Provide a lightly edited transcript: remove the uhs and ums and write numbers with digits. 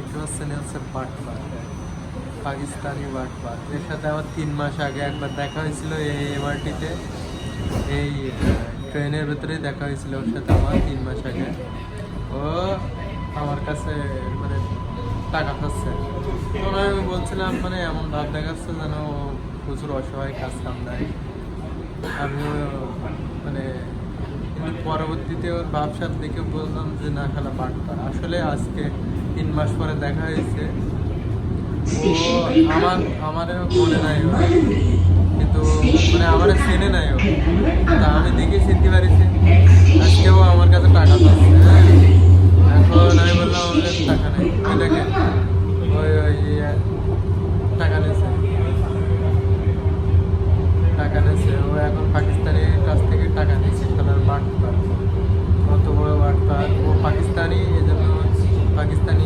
দেখতে পাচ্ছেন হচ্ছে বাটপার, পাকিস্তানি বাটপার। এর সাথে আমার 3 মাস আগে একবার দেখা হয়েছিল এই এমআরটিতে, এই ট্রেনের ভেতরেই দেখা হয়েছিল ওর সাথে আমার 3 মাস আগে। ও আমার কাছে মানে টাকা খাচ্ছে, তখন আমি বলছিলাম মানে এমন ভাব দেখাচ্ছে যেন ও প্রচুর অসহায়, কাজ কাম নাই। আমিও মানে কিন্তু পরবর্তীতে ওর ভাবসাব দেখে বললাম যে না, খেলা বাটপার। আসলে আজকে 3 মাস পরে দেখা হয়েছে। ও আমারও মনে নাই ও, কিন্তু মানে আমার চেনে নাই ও, তা আমি দেখে চিনতে পারিছি। আজকেও আমার কাছে টাকা পাচ্ছে, হ্যাঁ। এখন আমি বললাম আমাদের টাকা নেই, ওই দেখেন ওই ওই টাকা নিয়েছে, টাকা নিয়েছে। ও এখন পাকিস্তানের কাছ থেকে টাকা নিয়েছে, খেলার বাটপার, কত বড় বাটপার। ও পাকিস্তানি, এই জন্য পাকিস্তানি